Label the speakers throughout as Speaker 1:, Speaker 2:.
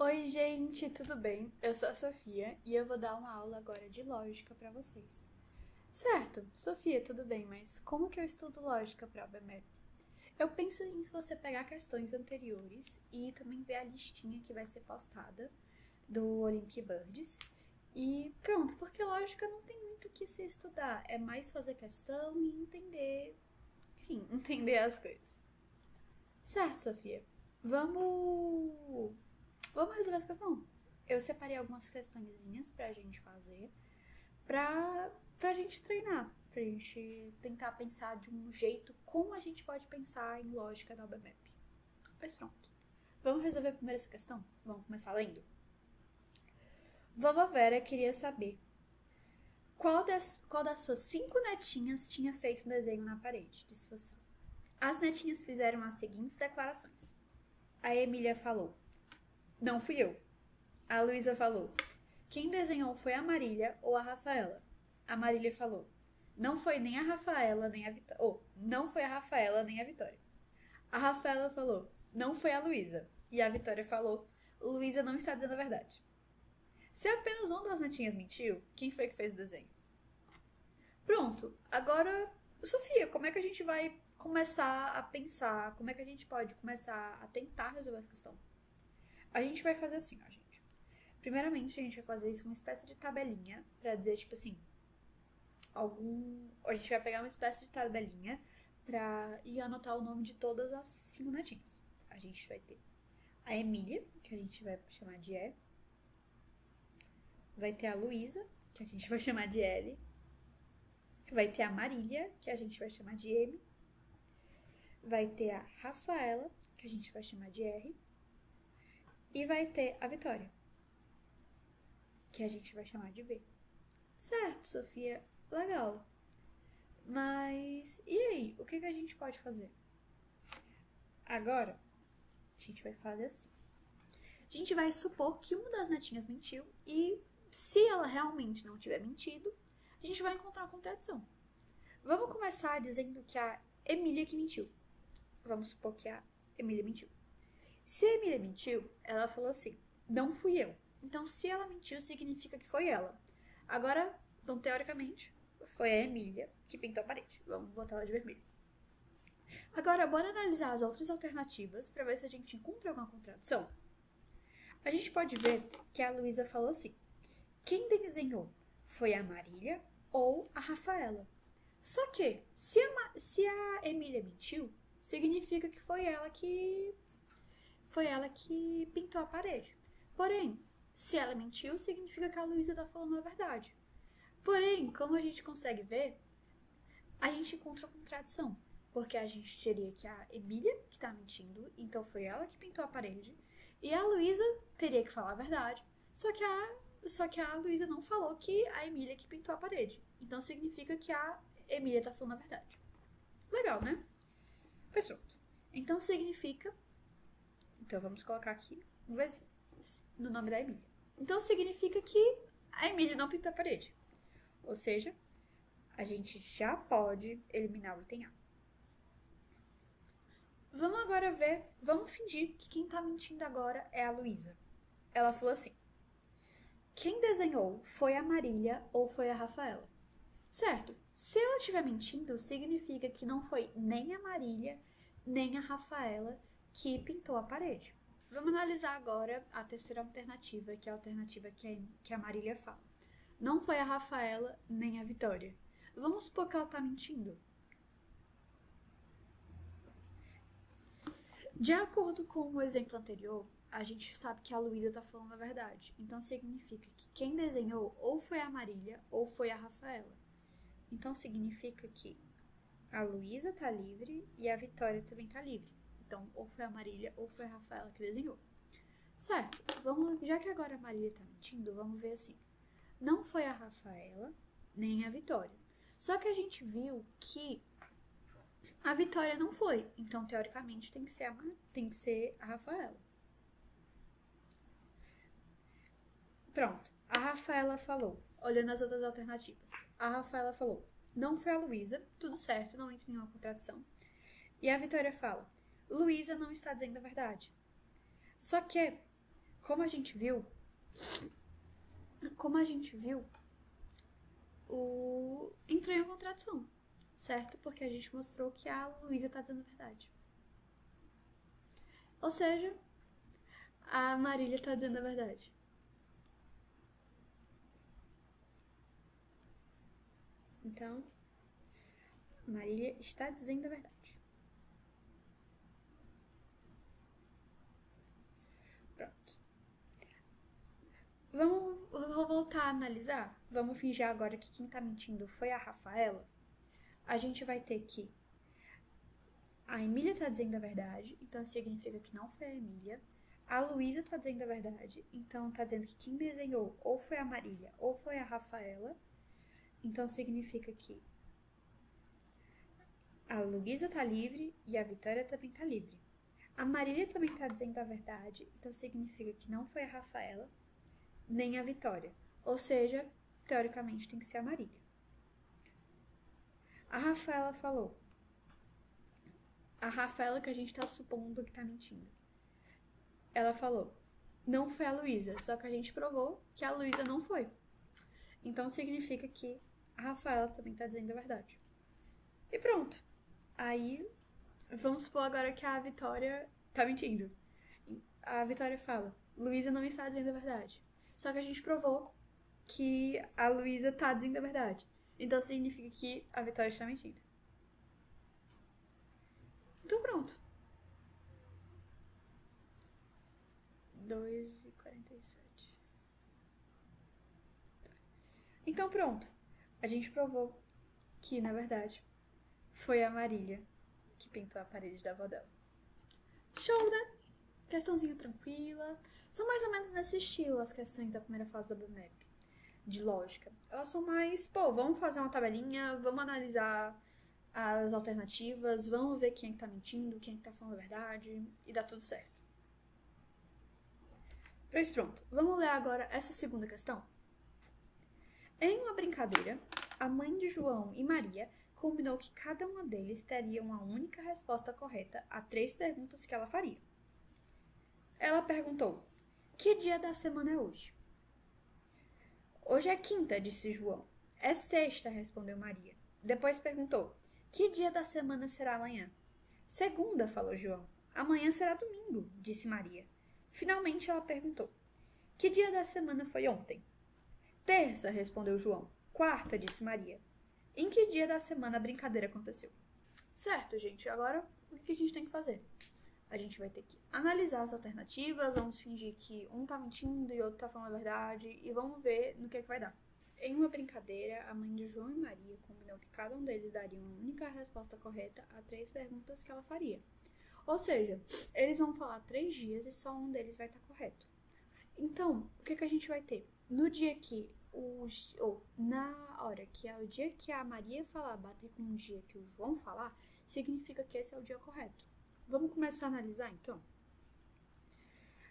Speaker 1: Oi, gente, tudo bem? Eu sou a Sofia e eu vou dar uma aula agora de lógica para vocês. Certo, Sofia, tudo bem, mas como que eu estudo lógica para o BMEP? Eu penso em você pegar questões anteriores e também ver a listinha que vai ser postada do Olympic Birds. E pronto, porque lógica não tem muito o que se estudar, é mais fazer questão e entender, enfim, entender as coisas. Certo, Sofia? Vamos resolver essa questão. Eu separei algumas questõezinhas pra gente fazer, pra gente treinar, pra gente tentar pensar de um jeito como a gente pode pensar em lógica da UBMAP. Mas pronto. Vamos resolver primeiro essa questão? Vamos começar lendo? Vovó Vera queria saber qual das suas 5 netinhas tinha feito um desenho na parede, disse você. As netinhas fizeram as seguintes declarações. A Emília falou: Não fui eu. A Luísa falou: Quem desenhou foi a Marília ou a Rafaela? A Marília falou: Não foi nem a Rafaela nem a Vitória. Não foi a Rafaela nem a Vitória. A Rafaela falou: Não foi a Luísa. E a Vitória falou: Luísa não está dizendo a verdade. Se apenas uma das netinhas mentiu, quem foi que fez o desenho? Pronto, agora, Sofia, como é que a gente vai começar a pensar? Como é que a gente pode começar a tentar resolver essa questão? A gente vai fazer assim, ó, gente. Primeiramente, a gente vai fazer isso uma espécie de tabelinha pra dizer, tipo assim, A gente vai pegar uma espécie de tabelinha pra ir anotar o nome de todas as 5 netinhas. A gente vai ter a Emília, que a gente vai chamar de E. Vai ter a Luísa, que a gente vai chamar de L. Vai ter a Marília, que a gente vai chamar de M. Vai ter a Rafaela, que a gente vai chamar de R. E vai ter a Vitória, que a gente vai chamar de V. Certo, Sofia, legal. Mas e aí? O que a gente pode fazer? Agora, a gente vai fazer assim. A gente vai supor que uma das netinhas mentiu e se ela realmente não tiver mentido, a gente vai encontrar uma contradição. Vamos começar dizendo que a Emília que mentiu. Vamos supor que a Emília mentiu. Se a Emília mentiu, ela falou assim: Não fui eu. Então, se ela mentiu, significa que foi ela. Agora, então, teoricamente, foi a Emília que pintou a parede. Vamos botar ela de vermelho. Agora, bora analisar as outras alternativas para ver se a gente encontra alguma contradição. A gente pode ver que a Luísa falou assim: Quem desenhou foi a Marília ou a Rafaela. Só que, se a Emília mentiu, significa que foi ela que pintou a parede. Porém, se ela mentiu, significa que a Luísa tá falando a verdade. Porém, como a gente consegue ver, a gente encontra uma contradição. Porque a gente teria que a Emília que tá mentindo, então foi ela que pintou a parede, e a Luísa teria que falar a verdade, só que a Luísa não falou que a Emília que pintou a parede. Então significa que a Emília tá falando a verdade. Legal, né? Pois pronto. Então significa. Então vamos colocar aqui no nome da Emília. Então significa que a Emília não pintou a parede. Ou seja, a gente já pode eliminar o item A. Vamos agora ver, vamos fingir que quem tá mentindo agora é a Luísa. Ela falou assim: Quem desenhou foi a Marília ou foi a Rafaela? Certo, se ela estiver mentindo, significa que não foi nem a Marília, nem a Rafaela que pintou a parede. Vamos analisar agora a terceira alternativa, que é a alternativa que a Marília fala. Não foi a Rafaela, nem a Vitória. Vamos supor que ela tá mentindo. De acordo com o exemplo anterior, a gente sabe que a Luísa tá falando a verdade. Então significa que quem desenhou ou foi a Marília ou foi a Rafaela. Então significa que a Luísa tá livre e a Vitória também tá livre. Então, ou foi a Marília ou foi a Rafaela que desenhou. Certo, já que agora a Marília tá mentindo, vamos ver assim. Não foi a Rafaela nem a Vitória. Só que a gente viu que a Vitória não foi. Então, teoricamente, tem que ser a Rafaela. Pronto. A Rafaela falou, olhando as outras alternativas. A Rafaela falou: Não foi a Luísa, tudo certo, não entra em nenhuma contradição. E a Vitória fala: Luísa não está dizendo a verdade. Só que, como a gente viu, entrou em contradição, certo? Porque a gente mostrou que a Luísa tá dizendo a verdade. Ou seja, a Marília tá dizendo a verdade. Então, Marília está dizendo a verdade. Pronto. Vamos voltar a analisar? Vamos fingir agora que quem tá mentindo foi a Rafaela. A gente vai ter que a Emília tá dizendo a verdade, então significa que não foi a Emília. A Luísa tá dizendo a verdade, então tá dizendo que quem desenhou ou foi a Marília ou foi a Rafaela. Então significa que a Luísa tá livre e a Vitória também tá livre. A Marília também tá dizendo a verdade, então significa que não foi a Rafaela nem a Vitória. Ou seja, teoricamente tem que ser a Marília. A Rafaela falou. A Rafaela que a gente tá supondo que tá mentindo. Ela falou, não foi a Luísa, só que a gente provou que a Luísa não foi. Então significa que a Rafaela também tá dizendo a verdade. E pronto. Aí, vamos supor agora que a Vitória tá mentindo. A Vitória fala, Luísa não está dizendo a verdade. Só que a gente provou que a Luísa tá dizendo a verdade. Então significa que a Vitória está mentindo. Então pronto. 2h47. Então pronto. A gente provou que, na verdade, foi a Marília que pintou a parede da avó dela. Show, né? Questãozinha tranquila. São mais ou menos nesse estilo as questões da primeira fase da BMAP, de lógica. Elas são mais, vamos fazer uma tabelinha, vamos analisar as alternativas, vamos ver quem é que tá mentindo, quem é que tá falando a verdade, e dá tudo certo. Pois pronto, vamos ler agora essa segunda questão. Em uma brincadeira, a mãe de João e Maria combinou que cada uma deles teria uma única resposta correta a 3 perguntas que ela faria. Ela perguntou, que dia da semana é hoje? Hoje é quinta, disse João. É sexta, respondeu Maria. Depois perguntou, que dia da semana será amanhã? Segunda, falou João. Amanhã será domingo, disse Maria. Finalmente ela perguntou, que dia da semana foi ontem? Terça, respondeu João. Quarta, disse Maria. Em que dia da semana a brincadeira aconteceu? Certo, gente. Agora, o que a gente tem que fazer? A gente vai ter que analisar as alternativas, vamos fingir que um tá mentindo e outro tá falando a verdade e vamos ver no que vai dar. Em uma brincadeira, a mãe de João e Maria combinou que cada um deles daria uma única resposta correta a 3 perguntas que ela faria. Ou seja, eles vão falar 3 dias e só um deles vai estar correto. Então, o que a gente vai ter? No dia que na hora que é o dia que a Maria falar bater com o dia que o João falar, significa que esse é o dia correto. Vamos começar a analisar, então?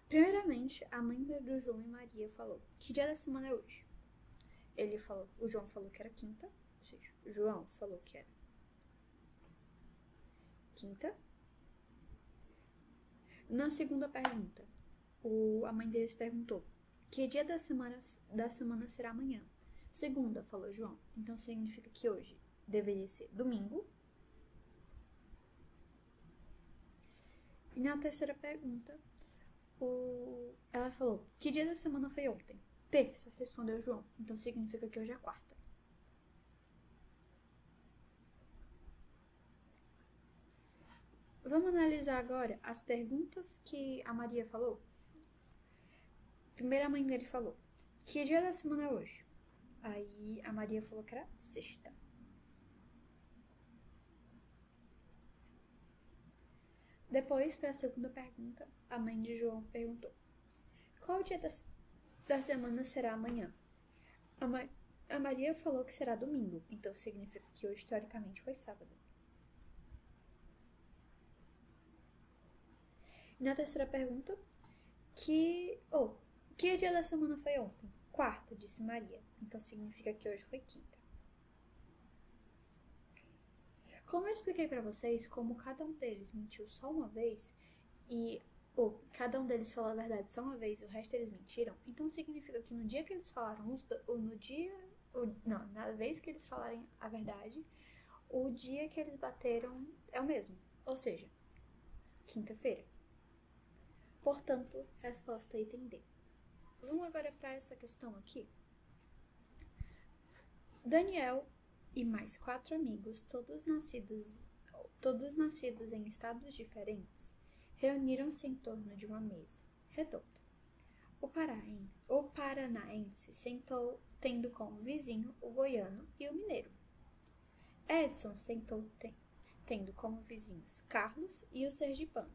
Speaker 1: Primeiramente, a mãe do João e Maria falou, que dia da semana é hoje? O João falou que era quinta, ou seja, o João falou que era quinta. Na segunda pergunta, a mãe deles perguntou, que dia da semana será amanhã? Segunda, falou João, então significa que hoje deveria ser domingo. E na terceira pergunta, ela falou, que dia da semana foi ontem? Terça, respondeu João, então significa que hoje é quarta. Vamos analisar agora as perguntas que a Maria falou? Primeiro a mãe dele falou, que dia da semana é hoje? Aí a Maria falou que era sexta. Depois, para a segunda pergunta, a mãe de João perguntou, qual dia da semana será amanhã? A Maria falou que será domingo, então significa que hoje, teoricamente, foi sábado. E na terceira pergunta, que dia da semana foi ontem? Quarta, disse Maria, então significa que hoje foi quinta. Como eu expliquei para vocês, como cada um deles mentiu só uma vez, e ou cada um deles falou a verdade só uma vez e o resto eles mentiram, então significa que no dia que eles falaram, na vez que eles falarem a verdade, o dia que eles bateram é o mesmo, ou seja, quinta-feira. Portanto, resposta item D. Vamos agora para essa questão aqui. Daniel e mais 4 amigos, todos nascidos em estados diferentes, reuniram-se em torno de uma mesa redonda. O paranaense sentou tendo como vizinho o goiano e o mineiro. Edson sentou tendo como vizinhos Carlos e o sergipano.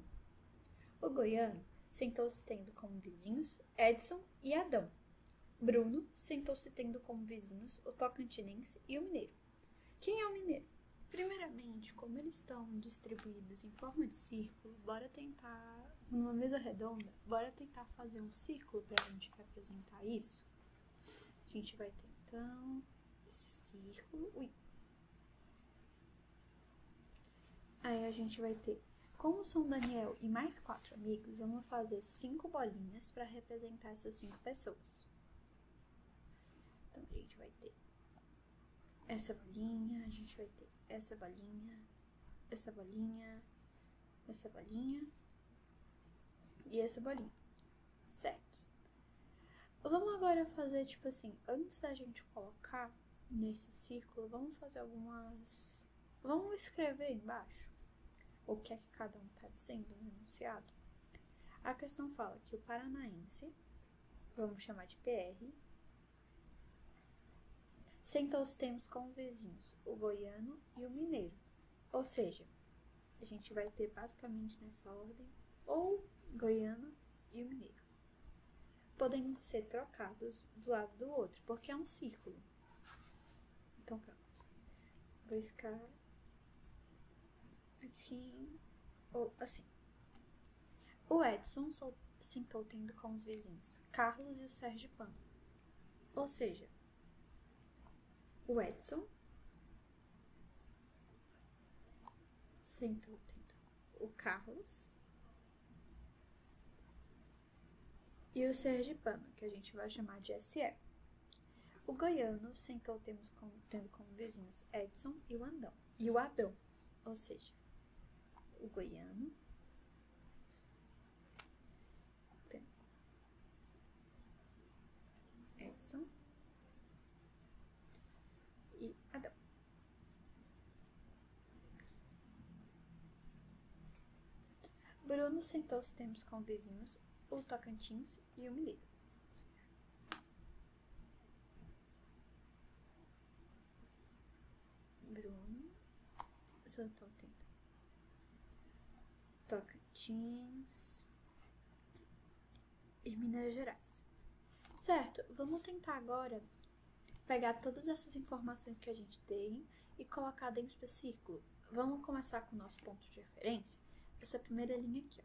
Speaker 1: O goiano sentou-se tendo como vizinhos Edson e Adão. Bruno sentou-se tendo como vizinhos o tocantinense e o mineiro. Quem é o mineiro? Primeiramente, como eles estão distribuídos em forma de círculo, bora tentar, numa mesa redonda, bora tentar fazer um círculo para a gente representar isso. A gente vai ter, então, esse círculo. Aí a gente vai ter, como são Daniel e mais 4 amigos, vamos fazer 5 bolinhas para representar essas 5 pessoas. Então, a gente vai ter essa bolinha, a gente vai ter essa bolinha, essa bolinha, essa bolinha e essa bolinha, certo? Vamos agora fazer, tipo assim, antes da gente colocar nesse círculo, vamos fazer algumas... Vamos escrever embaixo o que é que cada um tá dizendo no enunciado. A questão fala que o paranaense, vamos chamar de PR, sentou-se temos como vizinhos o goiano e o mineiro. Ou seja, a gente vai ter basicamente nessa ordem ou goiano e o mineiro. Podem ser trocados do lado do outro, porque é um círculo. Então pronto. Vai ficar aqui ou assim. O Edson sentou tendo como os vizinhos Carlos e o sergipano. Ou seja, o Edson sentou tendo o Carlos e o sergipano, que a gente vai chamar de SE. O goiano sentou tendo como vizinhos Edson e o Adão. Ou seja, o goiano tendo Edson e Adão. Bruno sentou-se temos como vizinhos o Tocantins e o Mineiro. Bruno sentou tendo Tocantins e Minas Gerais. Certo, vamos tentar agora pegar todas essas informações que a gente tem e colocar dentro do círculo. Vamos começar com o nosso ponto de referência, essa primeira linha aqui, ó,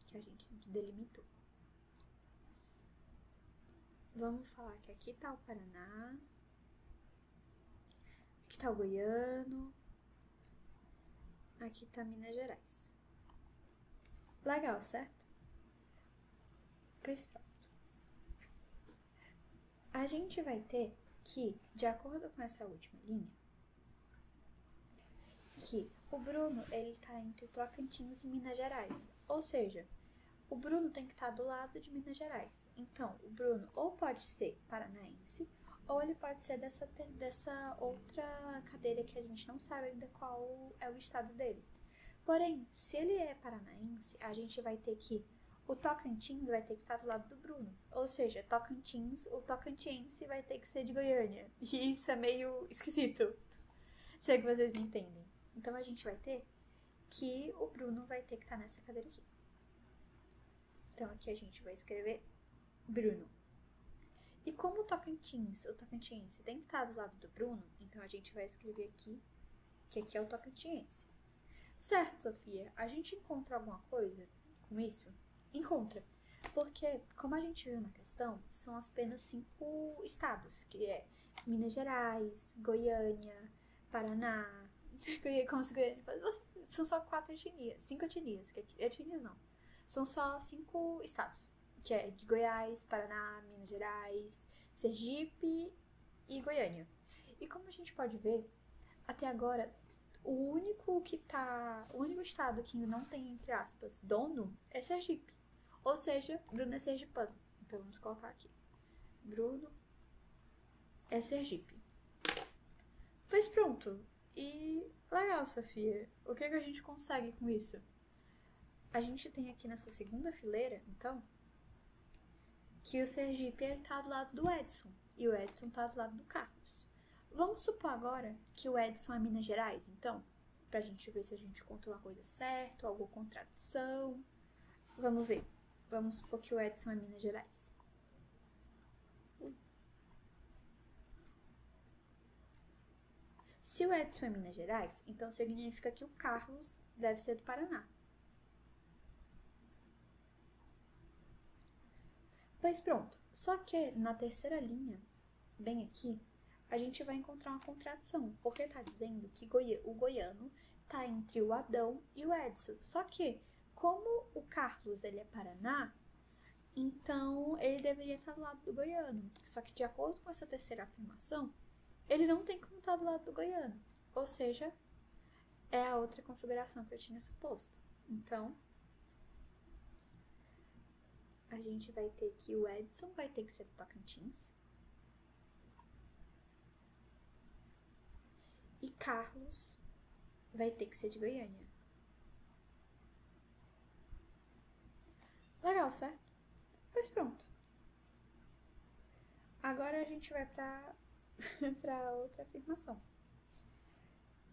Speaker 1: que a gente delimitou. Vamos falar que aqui tá o Paraná, aqui tá o Goiano, aqui tá Minas Gerais. Legal, certo? Pois pronto. A gente vai ter que, de acordo com essa última linha, que o Bruno, ele tá entre Tocantins e Minas Gerais. Ou seja, o Bruno tem que estar do lado de Minas Gerais. Então, o Bruno ou pode ser paranaense, ou ele pode ser dessa outra cadeira que a gente não sabe ainda qual é o estado dele. Porém, se ele é paranaense, a gente vai ter que... O Tocantins vai ter que estar do lado do Bruno. Ou seja, o tocantinense vai ter que ser de Goiânia. E isso é meio esquisito. Sei que vocês me entendem. Então, a gente vai ter que o Bruno vai ter que estar nessa cadeira aqui. Então, aqui a gente vai escrever Bruno. E como o tocantinense tem que estar do lado do Bruno, então a gente vai escrever aqui, que aqui é o tocantinense. Certo, Sofia? A gente encontra alguma coisa com isso? Encontra. Porque, como a gente viu na questão, são apenas 5 estados, que é Minas Gerais, Goiânia, Paraná, como se Goiânia... São só 4 etnias, 5 etnias, que etnias não. São só 5 estados, que é de Goiás, Paraná, Minas Gerais, Sergipe e Goiânia. E como a gente pode ver, até agora, o único estado que ainda não tem, entre aspas, dono é Sergipe. Ou seja, Bruno é sergipano. Então vamos colocar aqui. Bruno é Sergipe. Pois pronto. E legal, Sofia. O que a gente consegue com isso? A gente tem aqui nessa segunda fileira, então, que o Sergipe ele tá do lado do Edson. E o Edson tá do lado do Carlos. Vamos supor agora que o Edson é Minas Gerais, então, pra gente ver se a gente contou uma coisa certa, alguma contradição. Vamos ver. Vamos supor que o Edson é Minas Gerais. Se o Edson é Minas Gerais, então significa que o Carlos deve ser do Paraná. Pois pronto. Só que na terceira linha, bem aqui, a gente vai encontrar uma contradição, porque tá dizendo que o goiano tá entre o Adão e o Edson. Só que, como o Carlos ele é Paraná, então ele deveria estar do lado do goiano. Só que de acordo com essa terceira afirmação, ele não tem como estar do lado do goiano. Ou seja, é a outra configuração que eu tinha suposto. Então, a gente vai ter que o Edson vai ter que ser do Tocantins. E Carlos vai ter que ser de Goiânia. Legal, certo? Pois pronto. Agora a gente vai pra outra afirmação.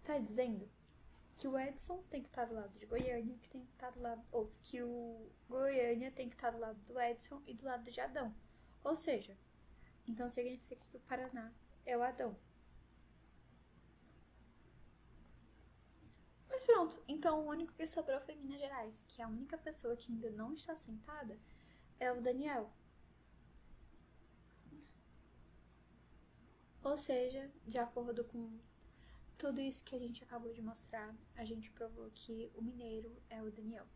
Speaker 1: Tá dizendo que o Edson tem que estar do lado de Goiânia, que tem que estar do lado, ou que o Goiânia tem que estar do lado do Edson e do lado de Adão. Ou seja, então significa que o Paraná é o Adão. Mas pronto, então o único que sobrou foi Minas Gerais, que a única pessoa que ainda não está sentada é o Daniel. Ou seja, de acordo com tudo isso que a gente acabou de mostrar, a gente provou que o mineiro é o Daniel.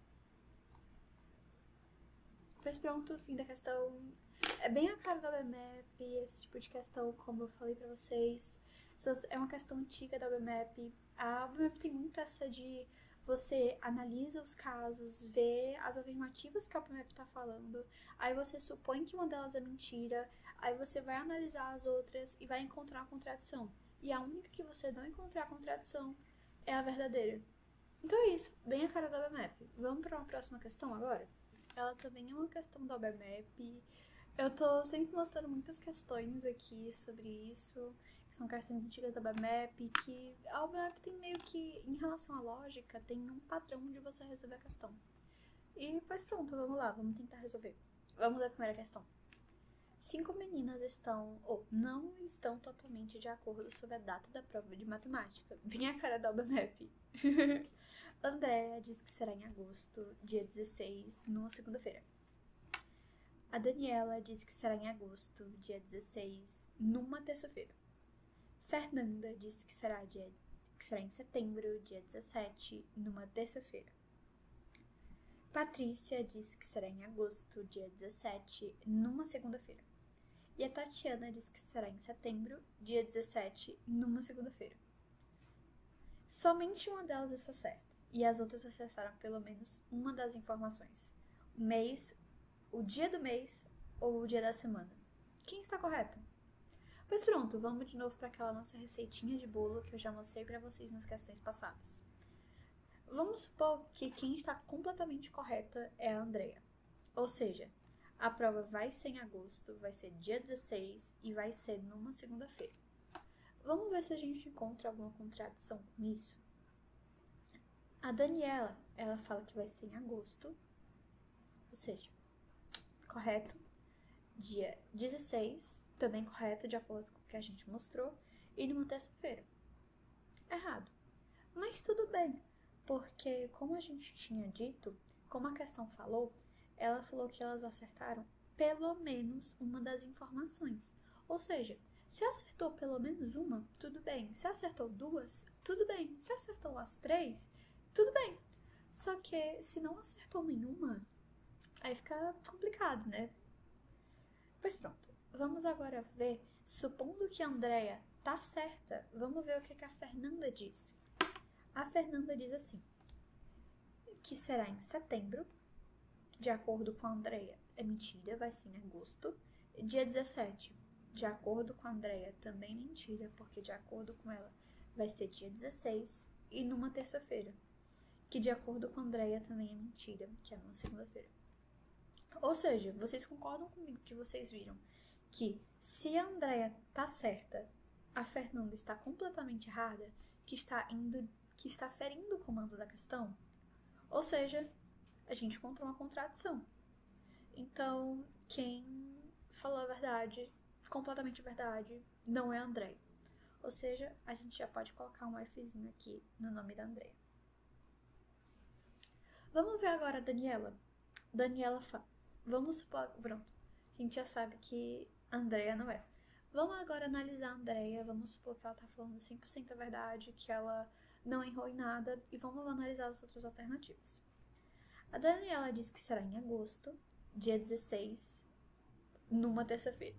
Speaker 1: Pois pronto, fim da questão. É bem a cara da OBMAP, esse tipo de questão, como eu falei pra vocês. É uma questão antiga da OBMAP. A OBMAP tem muito essa de você analisa os casos, vê as afirmativas que a OBMAP tá falando, aí você supõe que uma delas é mentira, aí você vai analisar as outras e vai encontrar uma contradição. E a única que você não encontrar contradição é a verdadeira. Então é isso, bem a cara da OBMAP. Vamos para uma próxima questão agora? Ela também é uma questão da OBMAP. Eu tô sempre mostrando muitas questões aqui sobre isso, que são questões antigas da OBMAP, que a OBMAP tem meio que, em relação à lógica, tem um padrão de você resolver a questão. E, pois pronto, vamos lá, vamos tentar resolver. Vamos à primeira questão. 5 meninas estão, ou não estão totalmente de acordo sobre a data da prova de matemática. Vinha a cara da OBMAP. Andréa diz que será em agosto, dia 16, numa segunda-feira. A Daniela diz que será em agosto, dia 16, numa terça-feira. Fernanda diz que será em setembro, dia 17, numa terça-feira. Patrícia diz que será em agosto, dia 17, numa segunda-feira. E a Tatiana diz que será em setembro, dia 17, numa segunda-feira. Somente uma delas está certa, e as outras acertaram pelo menos uma das informações. O mês, o dia do mês ou o dia da semana. Quem está correta? Pois pronto, vamos de novo para aquela nossa receitinha de bolo que eu já mostrei para vocês nas questões passadas. Vamos supor que quem está completamente correta é a Andrea. Ou seja, a prova vai ser em agosto, vai ser dia 16 e vai ser numa segunda-feira. Vamos ver se a gente encontra alguma contradição com isso. A Daniela, ela fala que vai ser em agosto, ou seja, correto, dia 16, também correto de acordo com o que a gente mostrou, e numa terça-feira. Errado. Mas tudo bem, porque como a gente tinha dito, como a questão falou, ela falou que elas acertaram pelo menos uma das informações. Ou seja, se acertou pelo menos uma, tudo bem. Se acertou duas, tudo bem. Se acertou as três, tudo bem. Só que se não acertou nenhuma, Aí fica complicado, né? Pois pronto. Vamos agora ver, supondo que a Andrea tá certa, vamos ver o que a Fernanda diz. A Fernanda diz assim, que será em setembro, de acordo com a Andrea, é mentira, vai ser em agosto. Dia 17, de acordo com a Andrea, também mentira, porque de acordo com ela, vai ser dia 16. E numa terça-feira, que de acordo com a Andrea também é mentira, que é numa segunda-feira. Ou seja, vocês concordam comigo que vocês viram que se a Andrea tá certa, a Fernanda está completamente errada, que está ferindo o comando da questão? Ou seja, a gente encontrou uma contradição. Então, quem falou a verdade, completamente a verdade, não é a Andrea. Ou seja, a gente já pode colocar um Fzinho aqui no nome da Andrea. Vamos ver agora a Daniela. Daniela fala. Vamos supor. Pronto. A gente já sabe que a Andrea não é. Vamos agora analisar a Andrea. Vamos supor que ela tá falando 100% a verdade, que ela não errou em nada. E vamos analisar as outras alternativas. A Daniela disse que será em agosto, dia 16, numa terça-feira.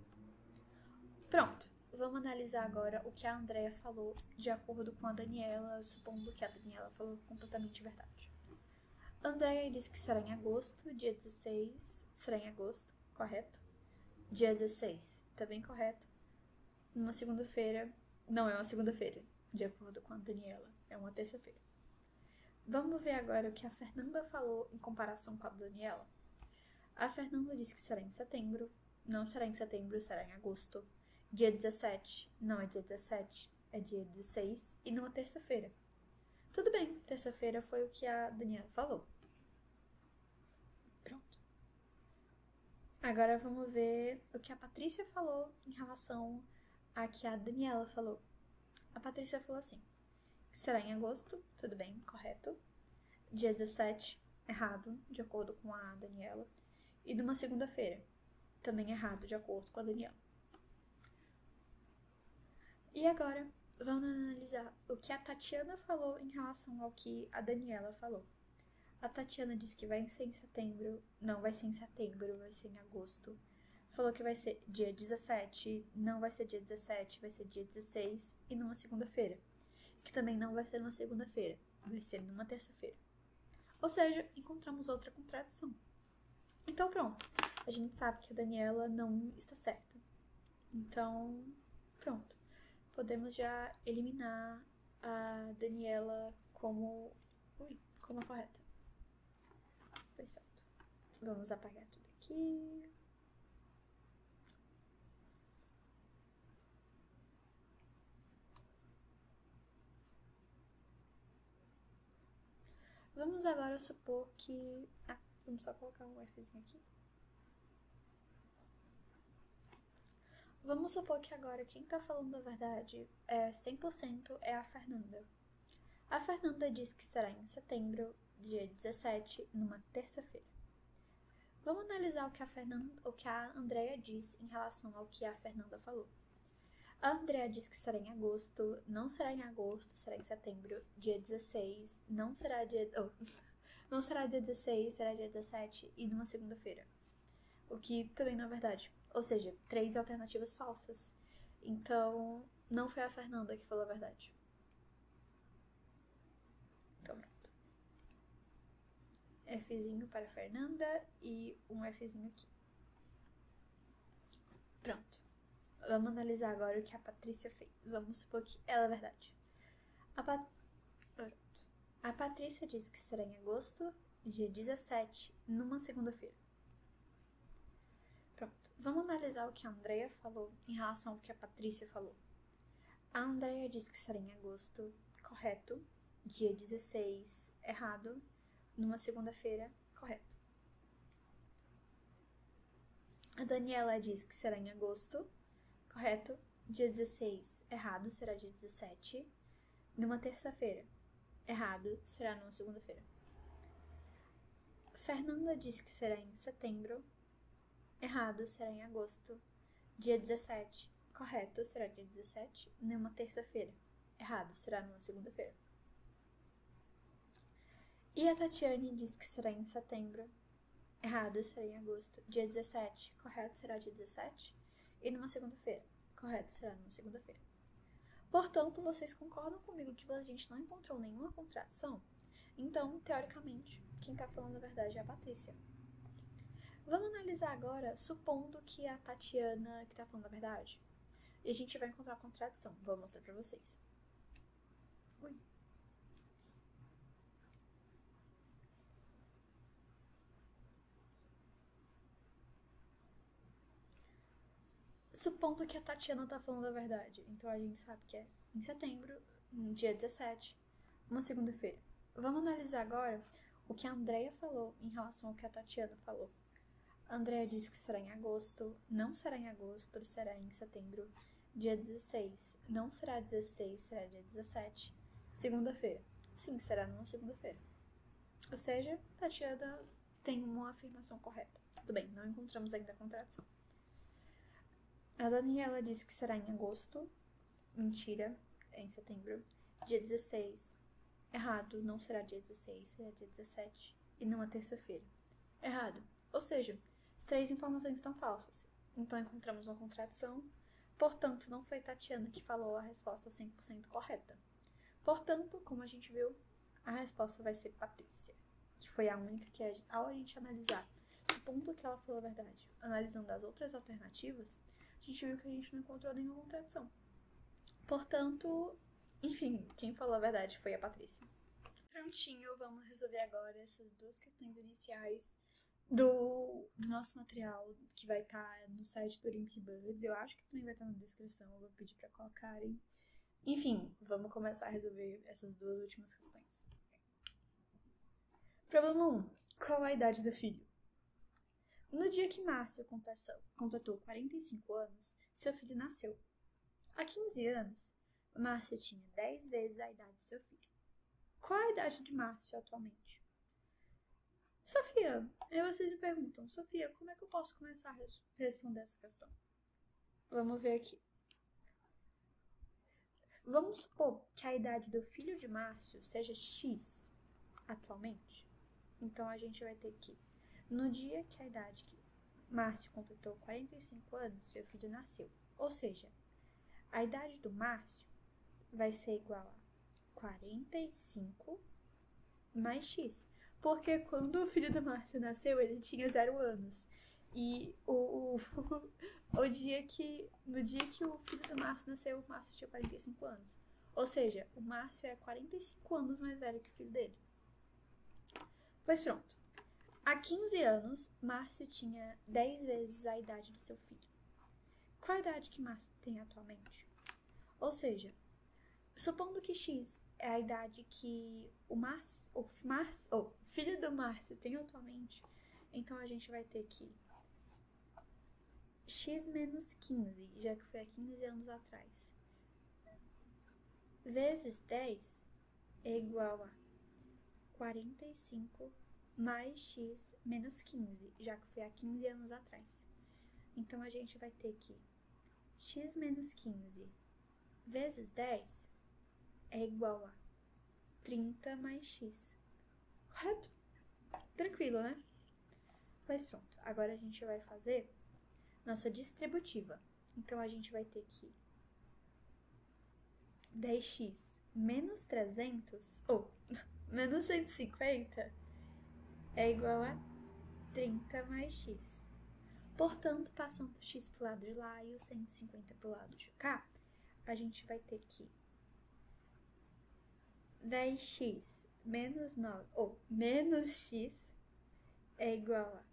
Speaker 1: Pronto. Vamos analisar agora o que a Andrea falou de acordo com a Daniela, supondo que a Daniela falou completamente verdade. A Andrea disse que será em agosto, dia 16. Será em agosto, correto? Dia 16, também correto. Numa segunda-feira, não é uma segunda-feira, de acordo com a Daniela, é uma terça-feira. Vamos ver agora o que a Fernanda falou em comparação com a Daniela. A Fernanda disse que será em setembro, não será em setembro, será em agosto. Dia 17, não é dia 17, é dia 16 e numa terça-feira. Tudo bem, terça-feira foi o que a Daniela falou. Pronto. Agora vamos ver o que a Patrícia falou em relação a que a Daniela falou. A Patrícia falou assim, que será em agosto, tudo bem, correto. Dia 17, errado, de acordo com a Daniela. E numa segunda-feira, também errado, de acordo com a Daniela. E agora, vamos analisar o que a Tatiana falou em relação ao que a Daniela falou. A Tatiana disse que vai ser em setembro, não vai ser em setembro, vai ser em agosto. Falou que vai ser dia 17, não vai ser dia 17, vai ser dia 16 e numa segunda-feira. Que também não vai ser numa segunda-feira, vai ser numa terça-feira. Ou seja, encontramos outra contradição. Então pronto, a gente sabe que a Daniela não está certa. Então, pronto. Podemos já eliminar a Daniela como a correta. Pois pronto. Vamos apagar tudo aqui. Vamos agora supor que... vamos só colocar um Fzinho aqui. Vamos supor que agora quem tá falando a verdade 100% é a Fernanda. A Fernanda disse que será em setembro, dia 17, numa terça-feira. Vamos analisar o que a Andrea disse em relação ao que a Fernanda falou. A Andrea disse que será em agosto, não será em agosto, será em setembro, dia 16, não será dia 16, será dia 17 e numa segunda-feira. O que também não é verdade. Ou seja, 3 alternativas falsas. Então, não foi a Fernanda que falou a verdade. Então, pronto. Fzinho para a Fernanda e um Fzinho aqui. Pronto. Vamos analisar agora o que a Patrícia fez. Vamos supor que ela é verdade. A Patrícia disse que será em agosto, dia 17, numa segunda-feira. Pronto. Vamos analisar o que a Andrea falou em relação ao que a Patrícia falou. A Andrea disse que será em agosto, correto. Dia 16, errado. Numa segunda-feira, correto. A Daniela disse que será em agosto, correto. Dia 16, errado, será dia 17. Numa terça-feira, errado, será numa segunda-feira. Fernanda disse que será em setembro, errado, será em agosto. Dia 17, correto, será dia 17. Numa terça-feira, errado, será numa segunda-feira. E a Tatiane disse que será em setembro, Errado, será em agosto. Dia 17, correto, será dia 17. E numa segunda-feira, correto, será numa segunda-feira. Portanto, vocês concordam comigo que a gente não encontrou nenhuma contradição? Então, teoricamente, quem tá falando a verdade é a Patrícia. Vamos analisar agora, supondo que é a Tatiana que tá falando a verdade. E a gente vai encontrar a contradição. Vou mostrar pra vocês. Ui. Supondo que a Tatiana tá falando a verdade. Então a gente sabe que é em setembro, dia 17, uma segunda-feira. Vamos analisar agora o que a Andrea falou em relação ao que a Tatiana falou. A Andrea disse que será em agosto, não será em agosto, será em setembro, dia 16. Não será 16, será dia 17, segunda-feira. Sim, será numa segunda-feira. Ou seja, Tatiana tem uma afirmação correta. Tudo bem, não encontramos ainda a contradição. A Daniela disse que será em agosto. Mentira, é em setembro. Dia 16. Errado, não será dia 16, será dia 17. E não a terça-feira. Errado. Ou seja, as 3 informações estão falsas. Então encontramos uma contradição. Portanto, não foi Tatiana que falou a resposta 100% correta. Portanto, como a gente viu, a resposta vai ser Patrícia, que foi a única que, ao a gente analisar, supondo que ela falou a verdade, analisando as outras alternativas, a gente viu que a gente não encontrou nenhuma contradição. Portanto, enfim, quem falou a verdade foi a Patrícia. Prontinho, vamos resolver agora essas 2 questões iniciais do nosso material, que vai estar no site do Olympic Buds. Eu acho que também vai estar na descrição, eu vou pedir para colocarem. Enfim, vamos começar a resolver essas 2 últimas questões. Problema 1. Qual a idade do filho? No dia que Márcio completou 45 anos, seu filho nasceu. Há 15 anos, Márcio tinha 10 vezes a idade de seu filho. Qual a idade de Márcio atualmente? Sofia, aí vocês me perguntam, Sofia, como é que eu posso começar a responder essa questão? Vamos ver aqui. Vamos supor que a idade do filho de Márcio seja X atualmente. Então a gente vai ter que, no dia que a idade que Márcio completou 45 anos, seu filho nasceu. Ou seja, a idade do Márcio vai ser igual a 45 mais X. Porque quando o filho do Márcio nasceu, ele tinha 0 anos. E no dia que o filho do Márcio nasceu, o Márcio tinha 45 anos. Ou seja, o Márcio é 45 anos mais velho que o filho dele. Pois pronto. Há 15 anos, Márcio tinha 10 vezes a idade do seu filho. Qual a idade que Márcio tem atualmente? Ou seja, supondo que X é a idade que o filho do Márcio tem atualmente, então a gente vai ter que X menos 15, já que foi há 15 anos atrás, vezes 10 é igual a 45 mais X menos 15, já que foi há 15 anos atrás. Então a gente vai ter que X menos 15 vezes 10 é igual a 30 mais X. Correto? Tranquilo, né? Pois pronto. Agora a gente vai fazer nossa distributiva. Então a gente vai ter que 10x menos 300, ou menos 150, é igual a 30 mais x. Portanto, passando o x pro lado de lá e o 150 pro lado de cá, a gente vai ter que 10x menos 9, ou menos x, é igual a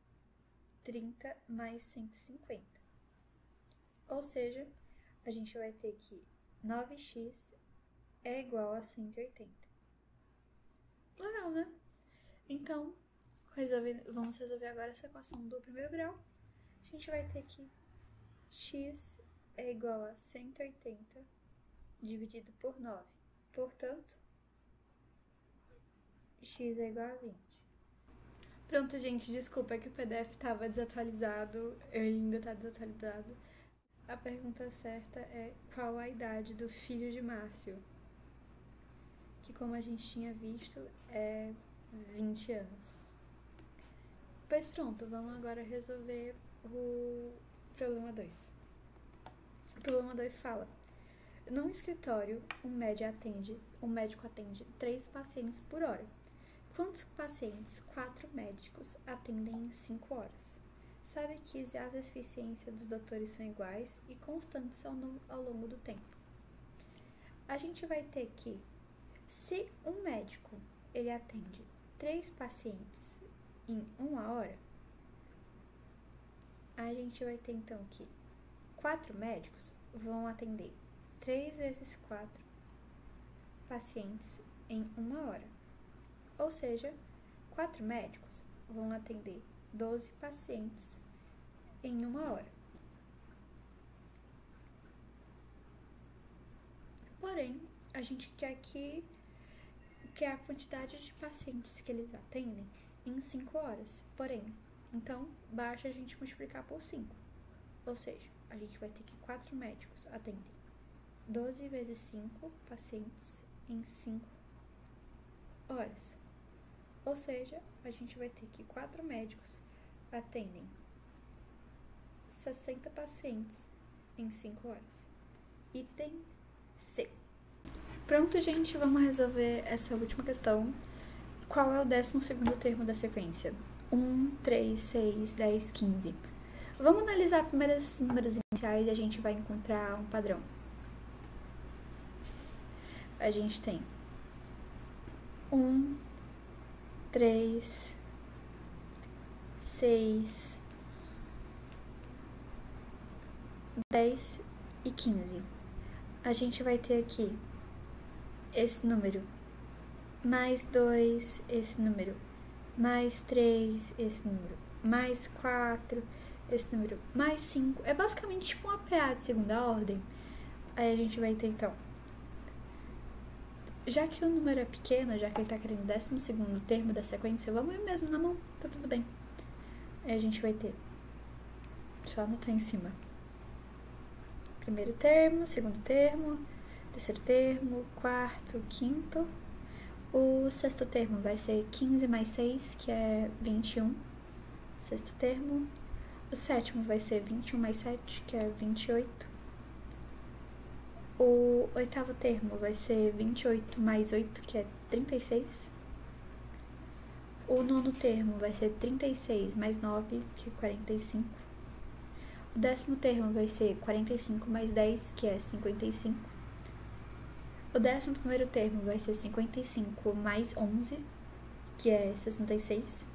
Speaker 1: 30 mais 150. Ou seja, a gente vai ter que 9x é igual a 180. Legal, né? Então, vamos resolver agora essa equação do primeiro grau. A gente vai ter que x é igual a 180 dividido por 9. Portanto, x é igual a 20. Pronto, gente, desculpa, é que o PDF estava desatualizado, ainda está desatualizado. A pergunta certa é qual a idade do filho de Márcio? Que, como a gente tinha visto, é 20 anos. Pois pronto, vamos agora resolver o problema 2. O problema 2 fala: num escritório, um médico atende 3 pacientes por hora. Quantos pacientes 4 médicos atendem em 5 horas? Sabe que as eficiências dos doutores são iguais e constantes ao longo do tempo. A gente vai ter que, se um médico ele atende 3 pacientes em 1 hora, a gente vai ter então que 4 médicos vão atender 3 vezes 4 pacientes em 1 hora. Ou seja, 4 médicos vão atender 12 pacientes em 1 hora. Porém, a gente quer a quantidade de pacientes que eles atendem em 5 horas. Porém, então, basta a gente multiplicar por 5. Ou seja, a gente vai ter que 4 médicos atendem 12 vezes 5 pacientes em 5 horas. Ou seja, a gente vai ter que 4 médicos atendem 60 pacientes em 5 horas. Item C. Pronto, gente, vamos resolver essa última questão. Qual é o 12º termo da sequência? 1, 3, 6, 10, 15. Vamos analisar primeiro esses números iniciais e a gente vai encontrar um padrão. A gente tem 1, 3, 6, 10 e 15. A gente vai ter aqui esse número, mais 2, esse número, mais 3, esse número, mais 4, esse número, mais 5. É basicamente tipo uma PA de segunda ordem. Aí a gente vai ter então, já que o número é pequeno, já que ele tá querendo 12º termo da sequência, vamos ir mesmo na mão, tá tudo bem. Aí a gente vai ter, só anotar em cima, primeiro termo, segundo termo, terceiro termo, quarto, quinto. O sexto termo vai ser 15 mais 6, que é 21, sexto termo. O sétimo vai ser 21 mais 7, que é 28. O oitavo termo vai ser 28 mais 8, que é 36. O nono termo vai ser 36 mais 9, que é 45. O 10º termo vai ser 45 mais 10, que é 55. O 11º termo vai ser 55 mais 11, que é 66.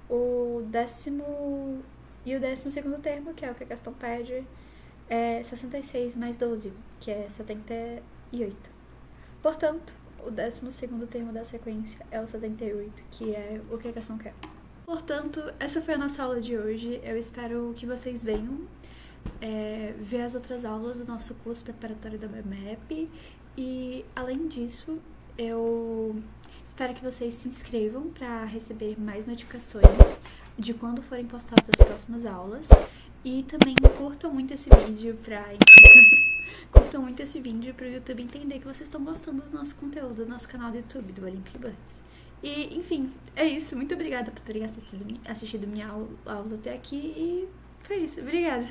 Speaker 1: O 12º termo, que é o que a questão pede, é 66 mais 12, que é 78. Portanto, o 12º termo da sequência é o 78, que é o que a questão quer. Portanto, essa foi a nossa aula de hoje. Eu espero que vocês venham ver as outras aulas do nosso curso preparatório da BMAP. E, além disso, eu espero que vocês se inscrevam para receber mais notificações de quando forem postadas as próximas aulas. E também curtam muito esse vídeo curtam muito esse vídeo para o YouTube entender que vocês estão gostando do nosso conteúdo, do nosso canal do YouTube, do Olympic Buds. E, enfim, é isso. Muito obrigada por terem assistido minha aula até aqui. E foi isso. Obrigada.